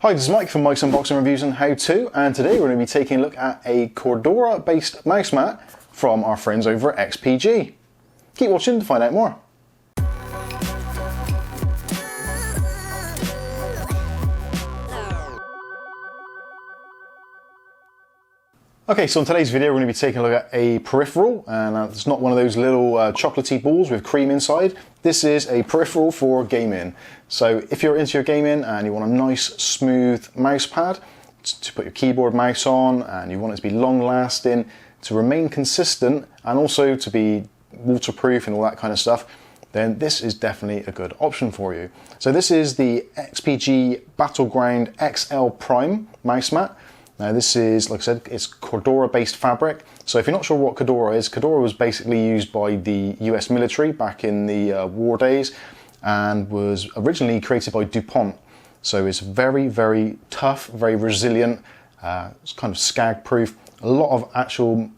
Hi, this is Mike from Mike's Unboxing Reviews and How To, and today we're going to be taking a look at a Cordora based mouse mat from our friends over at XPG. Keep watching to find out more. Okay, so in today's video we're going to be taking a look at a peripheral, and it's not one of those little chocolatey balls with cream inside. This is a peripheral for gaming. So if you're into your gaming and you want a nice smooth mouse pad to put your keyboard mouse on, and you want it to be long lasting, to remain consistent, and also to be waterproof and all that kind of stuff, then this is definitely a good option for you. So this is the XPG Battleground XL Prime mouse mat. Now this is, like I said, it's Cordora based fabric. So if you're not sure what Cordora is, Cordora was basically used by the US military back in the war days and was originally created by DuPont. So it's very, very tough, very resilient, it's kind of skag proof. A lot of actual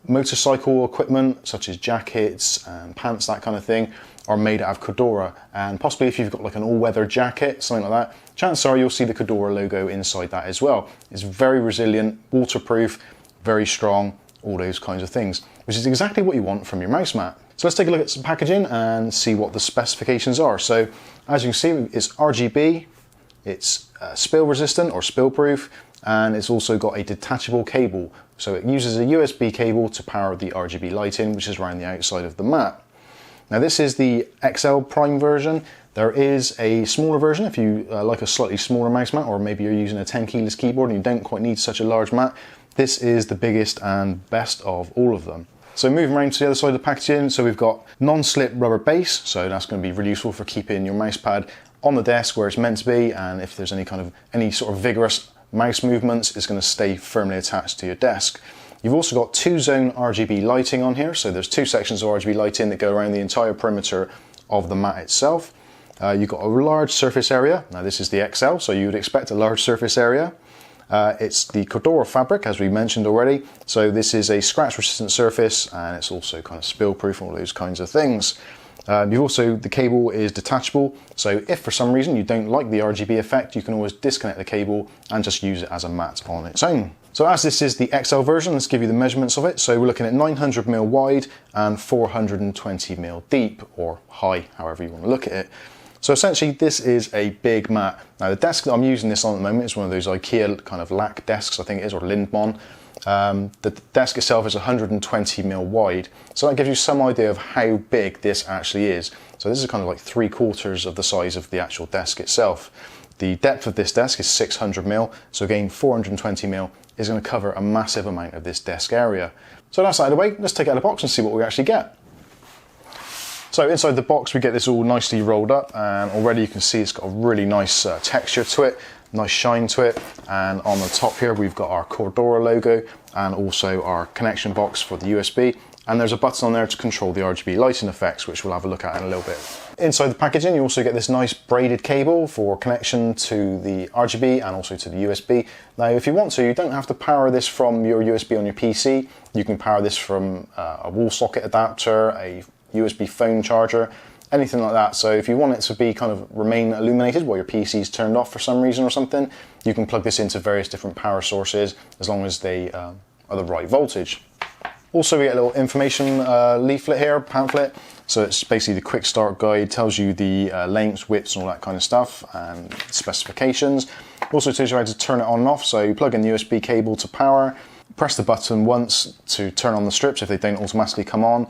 motorcycle equipment such as jackets and pants, that kind of thing, are made out of Cordora, and possibly if you've got like an all-weather jacket, something like that, chances are you'll see the Cordora logo inside that as well. It's very resilient, waterproof, very strong, all those kinds of things, which is exactly what you want from your mouse mat. So let's take a look at some packaging and see what the specifications are. So as you can see, it's RGB, it's spill resistant or spill proof, and it's also got a detachable cable. So it uses a USB cable to power the RGB lighting, which is around the outside of the mat. Now this is the XL Prime version. There is a smaller version if you like a slightly smaller mouse mat, or maybe you're using a 10 keyless keyboard and you don't quite need such a large mat. This is the biggest and best of all of them. So moving around to the other side of the packaging, so we've got non-slip rubber base, so that's going to be really useful for keeping your mouse pad on the desk where it's meant to be, and if there's any sort of vigorous mouse movements, it's going to stay firmly attached to your desk. You've also got 2-zone RGB lighting on here, so there's 2 sections of RGB lighting that go around the entire perimeter of the mat itself. You've got a large surface area. Now this is the XL, so you would expect a large surface area. It's the Cordora fabric, as we mentioned already, so this is a scratch resistant surface, and it's also kind of spill proof, all those kinds of things. The cable is detachable, so if for some reason you don't like the RGB effect, you can always disconnect the cable and just use it as a mat on its own. So as this is the XL version, let's give you the measurements of it. So we're looking at 900mm wide and 420mm deep, or high, however you want to look at it. So essentially this is a big mat. Now the desk that I'm using this on at the moment is one of those IKEA kind of lac desks, I think it is, or Lindmon. The desk itself is 120mm wide, so that gives you some idea of how big this actually is. So this is kind of like 3/4 of the size of the actual desk itself. The depth of this desk is 600mm, so again 420mm is going to cover a massive amount of this desk area. So that's out of the way, let's take it out of the box and see what we actually get. So inside the box we get this all nicely rolled up, and already you can see it's got a really nice texture to it, nice shine to it, and on the top here we've got our Cordora logo and also our connection box for the USB, and there's a button on there to control the RGB lighting effects, which we'll have a look at in a little bit. Inside the packaging you also get this nice braided cable for connection to the RGB and also to the USB. Now if you want to, you don't have to power this from your USB on your PC. You can power this from a wall socket adapter, a USB phone charger, anything like that. So if you want it to be kind of remain illuminated while your PC's turned off for some reason or something, you can plug this into various different power sources as long as they are the right voltage. Also we get a little information leaflet here, pamphlet. So it's basically the quick start guide, tells you the lengths, widths and all that kind of stuff, and specifications. Also tells you how to turn it on and off, so you plug in the USB cable to power, press the button once to turn on the strips if they don't automatically come on,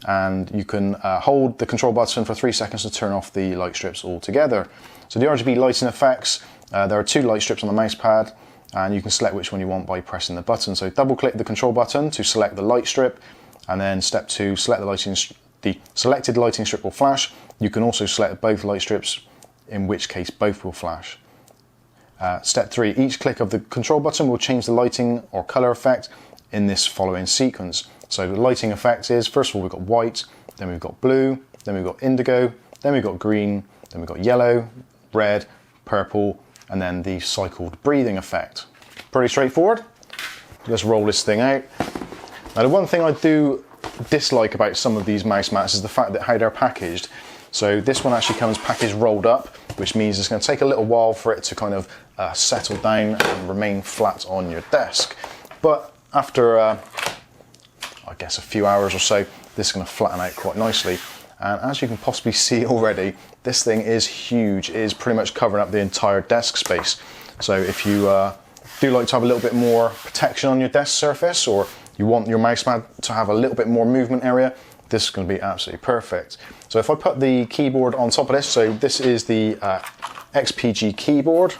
and you can hold the control button for 3 seconds to turn off the light strips altogether. So the RGB lighting effects, there are 2 light strips on the mouse pad, and you can select which one you want by pressing the button. So double click the control button to select the light strip, and then step 2, select the selected lighting strip will flash. You can also select both light strips, in which case both will flash. Step 3, each click of the control button will change the lighting or color effect in this following sequence. So the lighting effect is, first of all we've got white, then we've got blue, then we've got indigo, then we've got green, then we've got yellow, red, purple, and then the cycled breathing effect. Pretty straightforward. Let's roll this thing out. Now the one thing I do dislike about some of these mouse mats is the fact that how they're packaged. So this one actually comes packaged rolled up, which means it's going to take a little while for it to kind of settle down and remain flat on your desk. But after, I guess, a few hours or so, this is going to flatten out quite nicely. And as you can possibly see already, this thing is huge. It is pretty much covering up the entire desk space. So if you do like to have a little bit more protection on your desk surface, or you want your mouse pad to have a little bit more movement area, this is going to be absolutely perfect. So if I put the keyboard on top of this, so this is the XPG keyboard.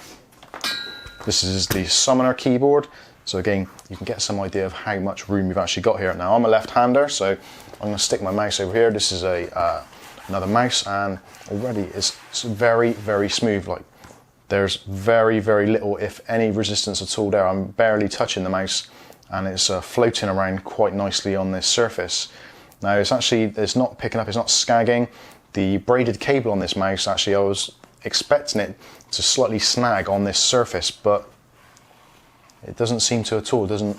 This is the Summoner keyboard. So again, you can get some idea of how much room you've actually got here. Now I'm a left-hander, so I'm going to stick my mouse over here. This is another mouse, and already it's very, very smooth. Like, there's very, very little, if any, resistance at all there. I'm barely touching the mouse, and it's floating around quite nicely on this surface. Now it's not picking up, it's not skagging. The braided cable on this mouse, actually, I was expecting it to slightly snag on this surface, but it doesn't seem to at all. It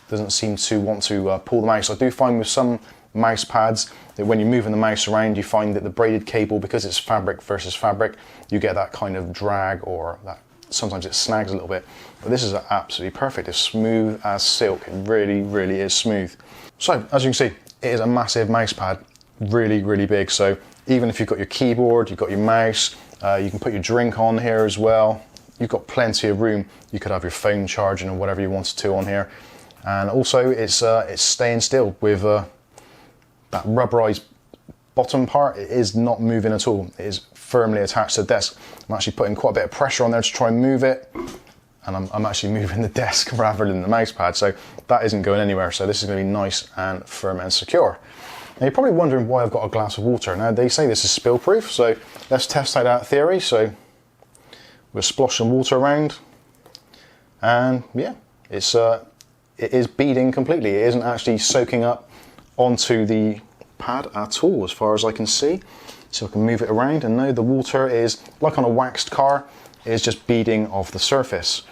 doesn't seem to want to pull the mouse. I do find with some mouse pads that when you're moving the mouse around, you find that the braided cable, because it's fabric versus fabric, you get that kind of drag, or that sometimes it snags a little bit. But this is absolutely perfect. It's smooth as silk. It really, really is smooth. So as you can see, it is a massive mouse pad, really, really big. So even if you've got your keyboard, you've got your mouse, you can put your drink on here as well. You've got plenty of room. You could have your phone charging or whatever you wanted to on here. And also it's staying still with that rubberized bottom part. It is not moving at all. It is firmly attached to the desk. I'm actually putting quite a bit of pressure on there to try and move it. And I'm actually moving the desk rather than the mouse pad, so that isn't going anywhere. So this is going to be nice and firm and secure. Now you're probably wondering why I've got a glass of water. Now they say this is spill proof, so let's test out that theory. So we'll splosh some water around, and yeah, it is beading completely. It isn't actually soaking up onto the pad at all, as far as I can see. So I can move it around, and now the water is, like on a waxed car, is just beading off the surface.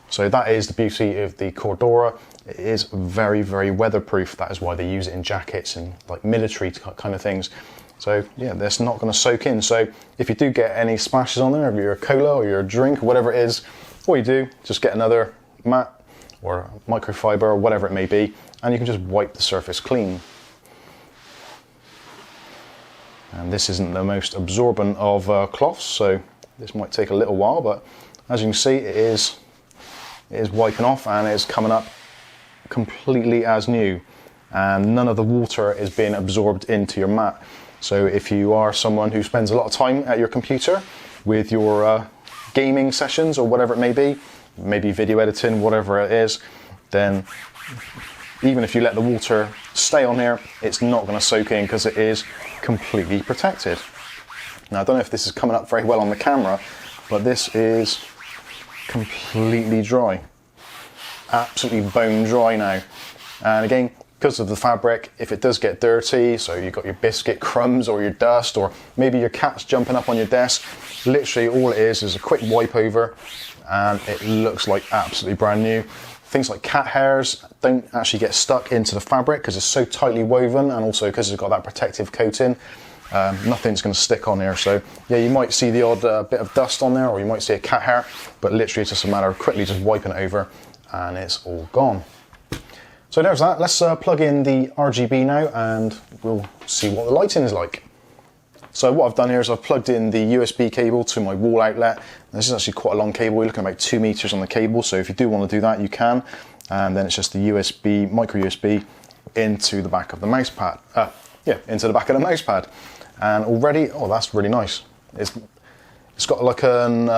So that is the beauty of the Cordora. It is very, very weatherproof. That is why they use it in jackets and like military kind of things. So yeah, that's not going to soak in. So if you do get any splashes on there, of your cola or your drink or whatever it is, all you do, just get another mat or microfiber or whatever it may be, and you can just wipe the surface clean. And this isn't the most absorbent of cloths, so this might take a little while, but as you can see, it is wiping off, and it's coming up completely as new, and none of the water is being absorbed into your mat. So if you are someone who spends a lot of time at your computer with your gaming sessions or whatever it may be, maybe video editing, whatever it is, then even if you let the water stay on here, it's not going to soak in because it is completely protected. Now I don't know if this is coming up very well on the camera, but this is completely dry. Absolutely bone dry now. And again, because of the fabric, if it does get dirty, so you've got your biscuit crumbs or your dust, or maybe your cat's jumping up on your desk, literally all it is a quick wipe over, and it looks like absolutely brand new. Things like cat hairs don't actually get stuck into the fabric because it's so tightly woven, and also because it's got that protective coating. Nothing's going to stick on here. So yeah, you might see the odd bit of dust on there, or you might see a cat hair, but literally it's just a matter of quickly just wiping it over and it's all gone. So there's that. Let's plug in the RGB now, and we'll see what the lighting is like. So what I've done here is I've plugged in the USB cable to my wall outlet. This is actually quite a long cable. We're looking at about 2 meters on the cable, so if you do want to do that, you can. And then it's just the USB, micro USB, into the back of the mouse pad. Into the back of the mouse pad. And already, oh, that's really nice. It's got like an,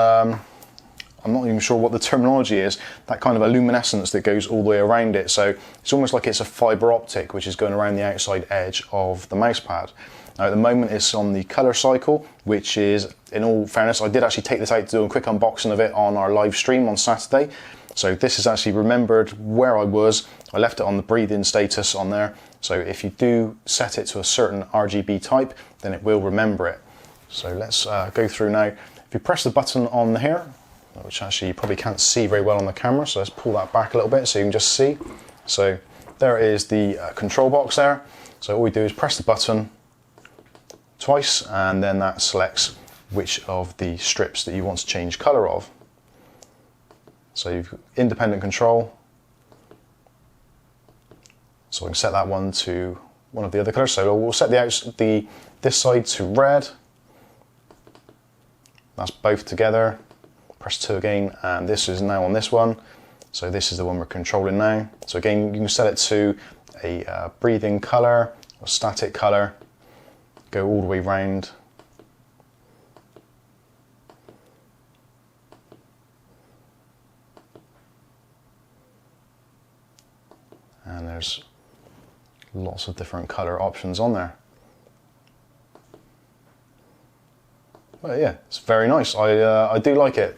I'm not even sure what the terminology is, that kind of a luminescence that goes all the way around it. So it's almost like it's a fiber optic which is going around the outside edge of the mouse pad. Now at the moment it's on the color cycle, which is, in all fairness, I did actually take this out to do a quick unboxing of it on our live stream on Saturday. So this is actually remembered where I was. I left it on the breathing status on there. So if you do set it to a certain RGB type, then it will remember it. So let's go through now. If you press the button on here, which actually you probably can't see very well on the camera, so let's pull that back a little bit so you can just see. So there is the control box there. So all we do is press the button twice, and then that selects which of the strips that you want to change colour of. So you've got independent control. So we can set that one to one of the other colours. So we'll set this side to red. That's both together. Press 2 again, and this is now on this one. So this is the one we're controlling now. So again, you can set it to a breathing colour or static colour. Go all the way round. And there's lots of different colour options on there. But yeah, it's very nice. I do like it.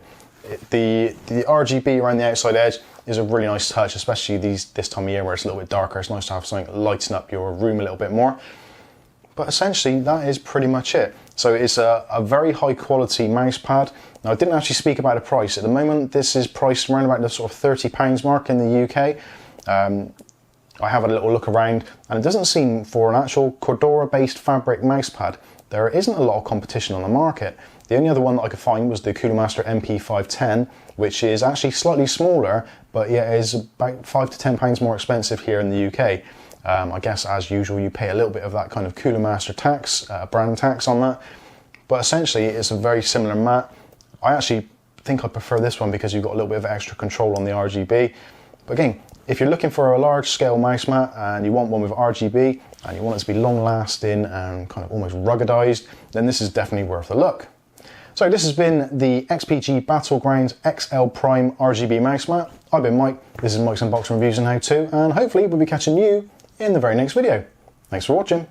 The RGB around the outside edge is a really nice touch, especially this time of year where it's a little bit darker. It's nice to have something lighten up your room a little bit more. But essentially, that is pretty much it. So it's a very high quality mouse pad. Now, I didn't actually speak about the price. At the moment, this is priced around about the sort of £30 mark in the UK. I have a little look around, and it doesn't seem, for an actual Cordora based fabric mouse pad, there isn't a lot of competition on the market. The only other one that I could find was the Cooler Master MP510, which is actually slightly smaller, but yeah, is about £5 to £10 more expensive here in the UK. I guess as usual you pay a little bit of that kind of Cooler Master tax, brand tax on that, but essentially it's a very similar mat. I actually think I prefer this one because you've got a little bit of extra control on the RGB. But again, if you're looking for a large scale mouse mat and you want one with RGB and you want it to be long lasting and kind of almost ruggedized, then this is definitely worth a look. So this has been the XPG Battleground XL Prime RGB mouse mat. I've been Mike, this is Mike's Unboxing Reviews and How To, and hopefully we'll be catching you in the very next video. Thanks for watching.